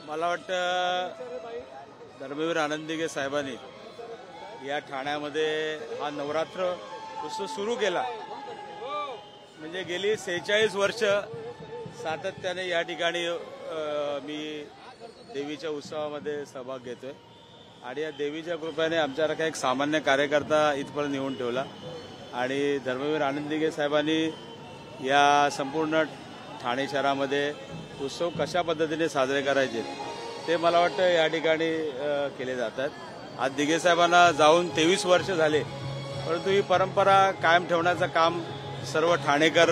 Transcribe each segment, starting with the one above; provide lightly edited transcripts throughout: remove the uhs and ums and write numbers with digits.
मला वाटतं धर्मवीर आनंदीगे साहेबांनी या ठाण्यामध्ये हा नवरात्र उत्सव सुरू केला। म्हणजे गेली 46 वर्ष सातत्याने या ठिकाणी मी देवीच्या उत्सवामध्ये सहभाग घेतोय आणि या देवीच्या कृपेने आमच्यासारखा एक सामान्य कार्यकर्ता इथपर्यंत नेऊन ठेवला आणि धर्मवीर आनंदीगे साहेबांनी या संपूर्ण ठाणे शहरामध्ये उत्सव कशा पद्धतीने साजरे करायचे ते मला वाटतं या ठिकाणी केले जातात। आज दिघे साहेबांना जाऊन 23 वर्ष झाले, परंतु ही परंपरा कायम ठेवण्याचं काम सर्व ठाणेकर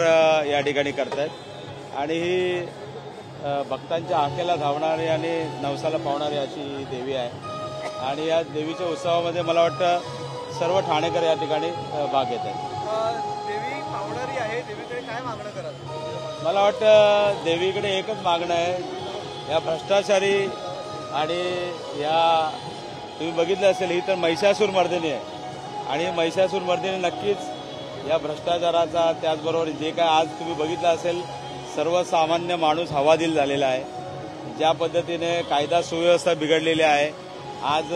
या ठिकाणी करतात आणि ही भक्तांच्या हाकेला धावणारी आणि नवसाला पावणारी अशी देवी आहे आणि या देवीच्या उत्सवामध्ये मला वाटतं सर्व ठाणेकर या ठिकाणी भाग घेत आहेत। देवी पावणारी आहे, देवीकडे काय मागणं कराल? मला वाटतं देवीकडे एकच मागणं आहे, या भ्रष्टाचारी आणि या तुम्ही बघितलं असेल ही तर महिषासूर मर्दिनी आहे आणि महिषासूर मर्दिनी नक्कीच या भ्रष्टाचाराचा त्याचबरोबर जे काय आज तुम्ही बघितलं असेल सर्वसामान्य माणूस हवादिल झालेला आहे, ज्या पद्धतीने कायदा सुव्यवस्था बिघडलेली आहे, आज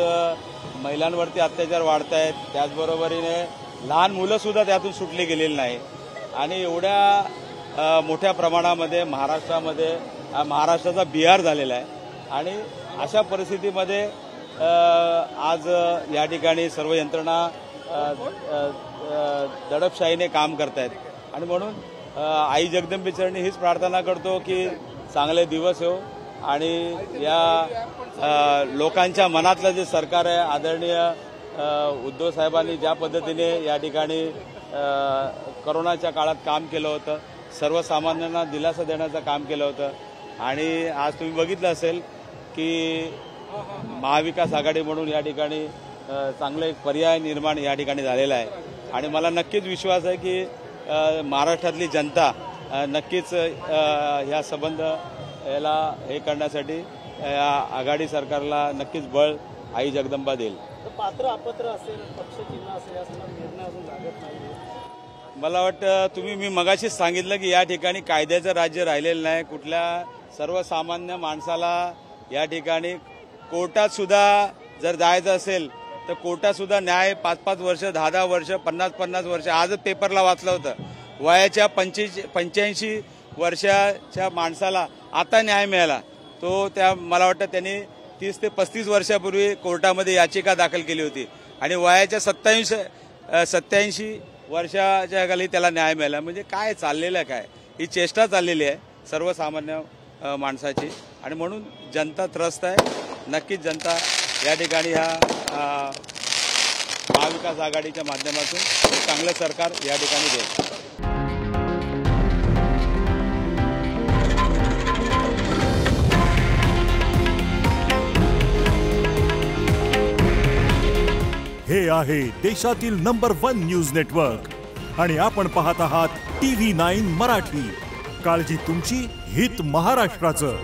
महिलांवरती अत्याचार वाढत आहेत, त्याचबरोबरीने लहान मुलं सुद्धा त्यातून सुटली गेलेली नाही आणि एवढ्या मोठ्या प्रमाणामध्ये महाराष्ट्रामध्ये महाराष्ट्राचा बिहार झालेला आहे आणि अशा परिस्थितीमध्ये आज या ठिकाणी सर्व यंत्रणा दडपशाहीने काम करतायत आणि म्हणून आई जगदंबेचरणी हीच प्रार्थना करतो की चांगले दिवस हो आणि या लोकांच्या मनातलं जे सरकार आहे आदरणीय उद्धव साहेबांनी ज्या पद्धतीने या ठिकाणी कोरोनाच्या काळात काम केलं होतं, सर्वसामान्यांना दिलासा देण्याचं काम केलं होतं आणि आज तुम्ही बघितलं असेल की महाविकास आघाडी म्हणून या ठिकाणी चांगले एक पर्याय निर्माण या ठिकाणी झालेला आहे आणि मला नक्कीच विश्वास आहे की महाराष्ट्रातली जनता नक्कीच ह्या संबंध याला हे करण्यासाठी या आघाडी सरकारला नक्कीच बळ आई जगदंबा देईल। पात्र अपात्र असेल, पक्ष चिन्ह असेल याचा निर्णय अजून लागत नाही। मला वाटतं तुम्ही मी मगाशीच सांगितलं की या ठिकाणी कायद्याचं राज्य राहिलेलं नाही, कुठल्या सर्वसामान्य माणसाला या ठिकाणी कोर्टात सुद्धा जर जायचं असेल तर कोर्टात सुद्धा न्याय 5-5 वर्ष 10-10 वर्ष 50-50 वर्ष। आजच पेपरला वाचलं होतं वयाच्या 85 वर्षाच्या माणसाला आता न्याय मिळाला, तो त्या मला वाटतं त्यांनी 30 ते 35 वर्षापूर्वी कोर्टामध्ये याचिका दाखल केली होती आणि वयाच्या 87 वर्षाच्या खाली त्याला न्याय मिळाला। म्हणजे काय चाललेलं काय, ही चेष्टा चाललेली आहे सर्वसामान्य माणसाची आणि म्हणून जनता त्रस्त आहे। नक्कीच जनता या ठिकाणी ह्या महाविकास आघाडीच्या माध्यमातून चांगलं सरकार या ठिकाणी देईल। हे आहे देशातील नंबर 1 न्यूज नेटवर्क आणि आपण पाहत आहात TV9 मराठी। काळजी तुमची, हित महाराष्ट्राचं।